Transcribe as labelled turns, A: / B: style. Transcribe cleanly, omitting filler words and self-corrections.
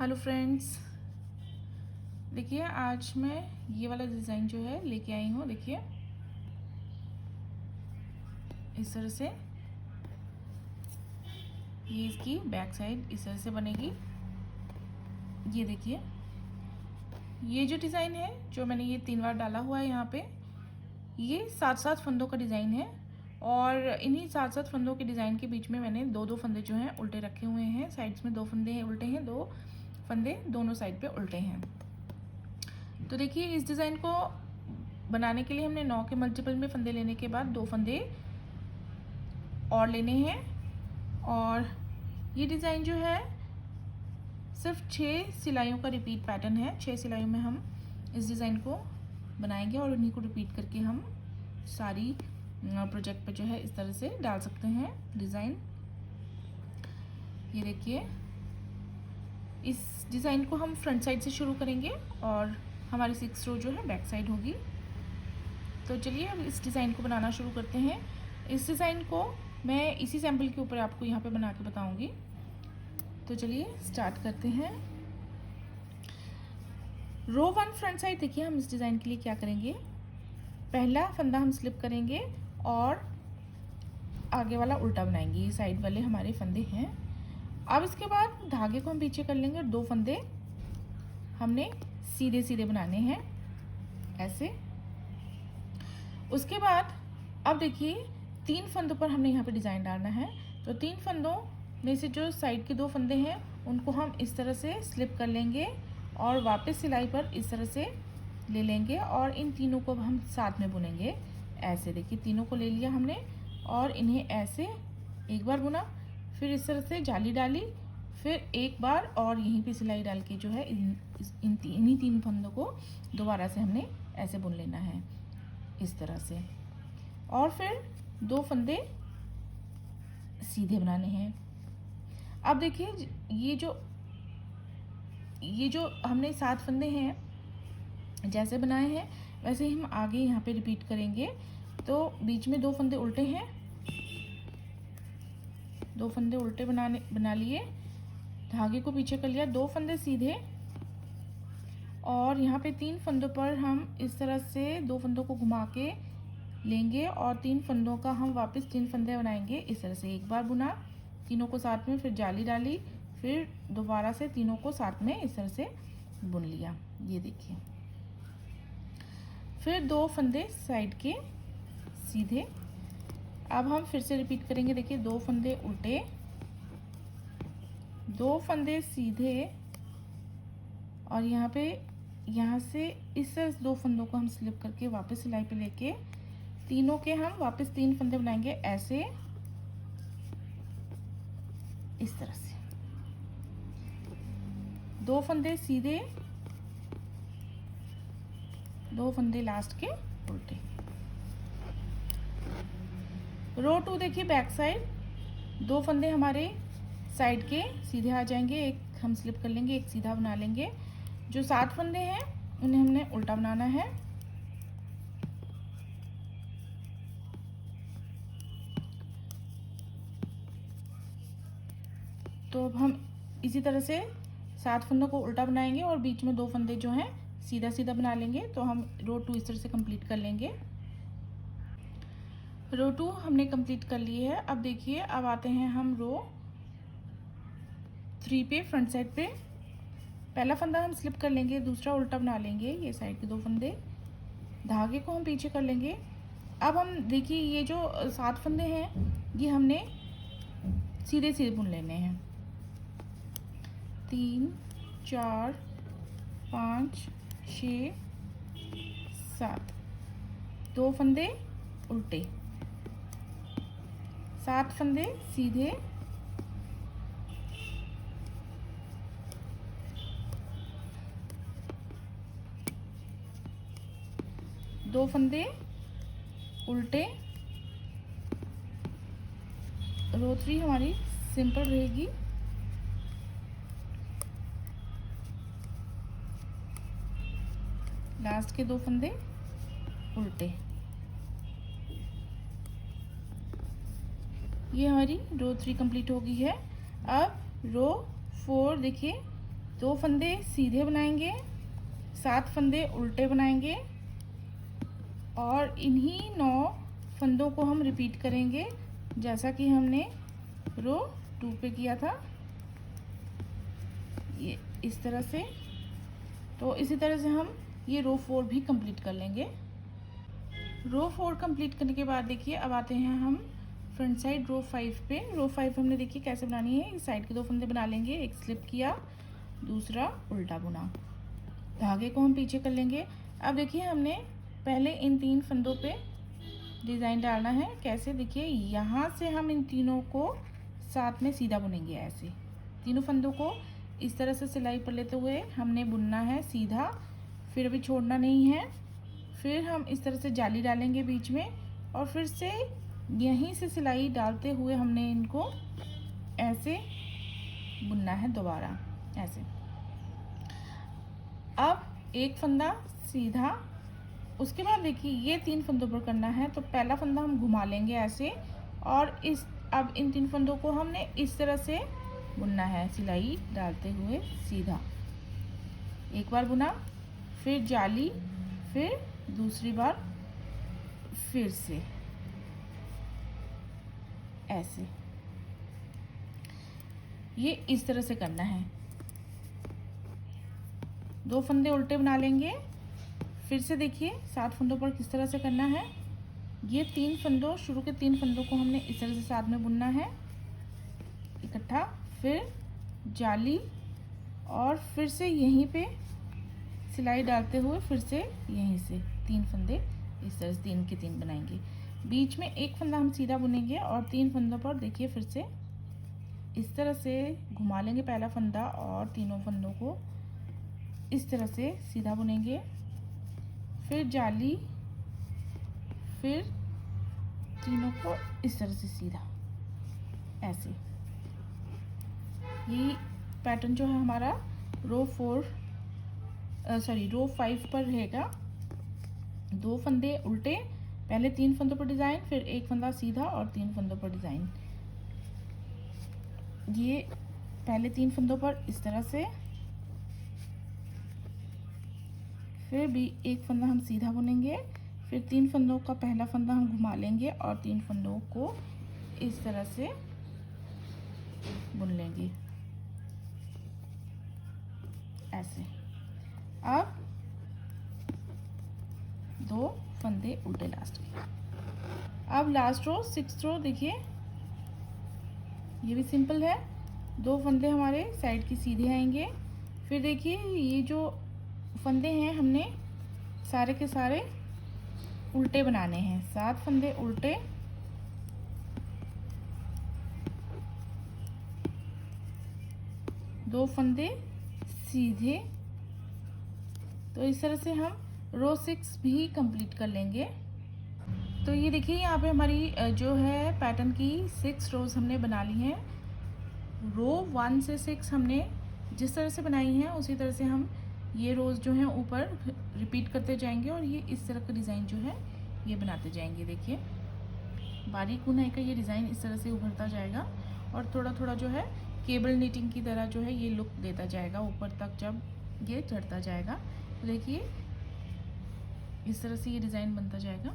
A: Hello friends, देखिए आज मैं ये वाला डिज़ाइन जो है लेके आई हूँ। देखिए इस तरह से ये इसकी बैक साइड इस तरह से बनेगी। ये देखिए ये जो डिज़ाइन है जो मैंने ये 3 बार डाला हुआ है यहाँ पे, ये 7-7 फंदों का डिज़ाइन है और इन्हीं 7-7 फंदों के डिज़ाइन के बीच में मैंने 2-2 फंदे जो हैं उल्टे रखे हुए हैं। साइड्स में 2 फंदे हैं उल्टे हैं, 2 फंदे दोनों साइड पे उल्टे हैं। तो देखिए इस डिज़ाइन को बनाने के लिए हमने 9 के मल्टीपल में फंदे लेने के बाद 2 फंदे और लेने हैं और ये डिज़ाइन जो है सिर्फ 6 सिलाइयों का रिपीट पैटर्न है। 6 सिलाइयों में हम इस डिज़ाइन को बनाएंगे और उन्हीं को रिपीट करके हम सारी प्रोजेक्ट पे जो है इस तरह से डाल सकते हैं डिज़ाइन। ये देखिए इस डिज़ाइन को हम फ्रंट साइड से शुरू करेंगे और हमारी 6 रो जो है बैक साइड होगी। तो चलिए अब इस डिज़ाइन को बनाना शुरू करते हैं। इस डिज़ाइन को मैं इसी सैम्पल के ऊपर आपको यहाँ पे बना के बताऊँगी। तो चलिए स्टार्ट करते हैं। रो 1 फ्रंट साइड देखिए हम इस डिज़ाइन के लिए क्या करेंगे, पहला फंदा हम स्लिप करेंगे और आगे वाला उल्टा बनाएंगे। ये साइड वाले हमारे फंदे हैं। अब इसके बाद धागे को हम पीछे कर लेंगे और 2 फंदे हमने सीधे सीधे बनाने हैं ऐसे। उसके बाद अब देखिए 3 फंदों पर हमने यहाँ पे डिज़ाइन डालना है। तो 3 फंदों में से जो साइड के 2 फंदे हैं उनको हम इस तरह से स्लिप कर लेंगे और वापस सिलाई पर इस तरह से ले लेंगे और इन तीनों को हम साथ में बुनेंगे ऐसे। देखिए तीनों को ले लिया हमने और इन्हें ऐसे एक बार बुना, फिर इस तरह से जाली डाली, फिर एक बार और यहीं पे सिलाई डाल के जो है इन्हीं 3 फंदों को दोबारा से हमने ऐसे बुन लेना है इस तरह से और फिर 2 फंदे सीधे बनाने हैं। अब देखिए ये जो हमने 7 फंदे हैं जैसे बनाए हैं वैसे ही हम आगे यहाँ पे रिपीट करेंगे। तो बीच में 2 फंदे उल्टे हैं, 2 फंदे उल्टे बना लिए, धागे को पीछे कर लिया, 2 फंदे सीधे और यहाँ पे 3 फंदों पर हम इस तरह से 2 फंदों को घुमा के लेंगे और 3 फंदों का हम वापस 3 फंदे बनाएंगे इस तरह से। एक बार बुना तीनों को साथ में, फिर जाली डाली, फिर दोबारा से तीनों को साथ में इस तरह से बुन लिया। ये देखिए फिर 2 फंदे साइड के सीधे। अब हम फिर से रिपीट करेंगे। देखिए 2 फंदे उल्टे, 2 फंदे सीधे और यहाँ से इस 2 फंदों को हम स्लिप करके वापस सिलाई पे लेके तीनों के हम वापस 3 फंदे बनाएंगे ऐसे इस तरह से। 2 फंदे सीधे, 2 फंदे लास्ट के उल्टे। रो 2 देखिए बैक साइड, 2 फंदे हमारे साइड के सीधे आ जाएंगे, एक हम स्लिप कर लेंगे, एक सीधा बना लेंगे। जो 7 फंदे हैं उन्हें हमने उल्टा बनाना है। तो अब हम इसी तरह से 7 फंदों को उल्टा बनाएंगे और बीच में 2 फंदे जो हैं सीधा सीधा बना लेंगे। तो हम रो 2 इस तरह से कंप्लीट कर लेंगे। रो 2 हमने कंप्लीट कर ली है। अब देखिए अब आते हैं हम रो 3 पे फ्रंट साइड पे। पहला फंदा हम स्लिप कर लेंगे, दूसरा उल्टा बना लेंगे, ये साइड के 2 फंदे, धागे को हम पीछे कर लेंगे। अब हम देखिए ये जो 7 फंदे हैं ये हमने सीधे सीधे बुन लेने हैं। 3 4 5 6 7, 2 फंदे उल्टे, 7 फंदे सीधे, 2 फंदे उल्टे। रो 3 हमारी सिंपल रहेगी। लास्ट के 2 फंदे उल्टे। ये हमारी रो 3 कंप्लीट हो गई है। अब रो 4 देखिए 2 फंदे सीधे बनाएंगे, 7 फंदे उल्टे बनाएंगे और इन्हीं 9 फंदों को हम रिपीट करेंगे जैसा कि हमने रो 2 पे किया था, ये इस तरह से। तो इसी तरह से हम ये रो 4 भी कंप्लीट कर लेंगे। रो 4 कंप्लीट करने के बाद देखिए अब आते हैं हम फ्रंट साइड रो 5 पे। रो 5 हमने देखिए कैसे बनानी है। इस साइड के 2 फंदे बना लेंगे, एक स्लिप किया, दूसरा उल्टा बुना, धागे को हम पीछे कर लेंगे। अब देखिए हमने पहले इन 3 फंदों पे डिज़ाइन डालना है। कैसे, देखिए यहाँ से हम इन तीनों को साथ में सीधा बुनेंगे। ऐसे तीनों फंदों को इस तरह से सिलाई पर लेते हुए हमने बुनना है सीधा, फिर अभी छोड़ना नहीं है। फिर हम इस तरह से जाली डालेंगे बीच में और फिर से यहीं से सिलाई डालते हुए हमने इनको ऐसे बुनना है दोबारा, ऐसे। अब एक फंदा सीधा, उसके बाद देखिए ये 3 फंदों पर करना है। तो पहला फंदा हम घुमा लेंगे ऐसे और अब इन 3 फंदों को हमने इस तरह से बुनना है सिलाई डालते हुए सीधा। एक बार बुना, फिर जाली, फिर दूसरी बार फिर से ऐसे, ये इस तरह से करना है। 2 फंदे उल्टे बना लेंगे, फिर से देखिए 7 फंदों पर किस तरह से करना है। ये 3 फंदों, शुरू के 3 फंदों को हमने इस तरह से साथ में बुनना है इकट्ठा, फिर जाली और फिर से यहीं पे सिलाई डालते हुए फिर से यहीं से 3 फंदे इस तरह से 3 के 3 बनाएंगे। बीच में एक फंदा हम सीधा बुनेंगे और 3 फंदों पर देखिए फिर से इस तरह से घुमा लेंगे पहला फंदा और तीनों फंदों को इस तरह से सीधा बुनेंगे, फिर जाली, फिर तीनों को इस तरह से सीधा, ऐसे। ये पैटर्न जो है हमारा रो 5 पर रहेगा। 2 फंदे उल्टे, पहले 3 फंदों पर डिज़ाइन, फिर एक फंदा सीधा और 3 फंदों पर डिज़ाइन। ये पहले 3 फंदों पर इस तरह से, फिर भी एक फंदा हम सीधा बुनेंगे, फिर 3 फंदों का पहला फंदा हम घुमा लेंगे और 3 फंदों को इस तरह से बुन लेंगे ऐसे। अब 2 फंदे उल्टे लास्ट के। अब लास्ट रो 6th रो देखिए ये भी सिंपल है। 2 फंदे हमारे साइड की सीधे आएंगे, फिर देखिए ये जो फंदे हैं हमने सारे के सारे उल्टे बनाने हैं। 7 फंदे उल्टे, 2 फंदे सीधे। तो इस तरह से हम रो 6 भी कंप्लीट कर लेंगे। तो ये देखिए यहाँ पे हमारी जो है पैटर्न की 6 रोज़ हमने बना ली हैं। रो 1 से 6 हमने जिस तरह से बनाई हैं उसी तरह से हम ये रोज़ जो हैं ऊपर रिपीट करते जाएंगे और ये इस तरह का डिज़ाइन जो है ये बनाते जाएंगे। देखिए बारीक बुनाई का ये डिज़ाइन इस तरह से उभरता जाएगा और थोड़ा थोड़ा जो है केबल नीटिंग की तरह जो है ये लुक देता जाएगा ऊपर तक जब ये चढ़ता जाएगा। तो देखिए इस तरह से ये डिज़ाइन बनता जाएगा।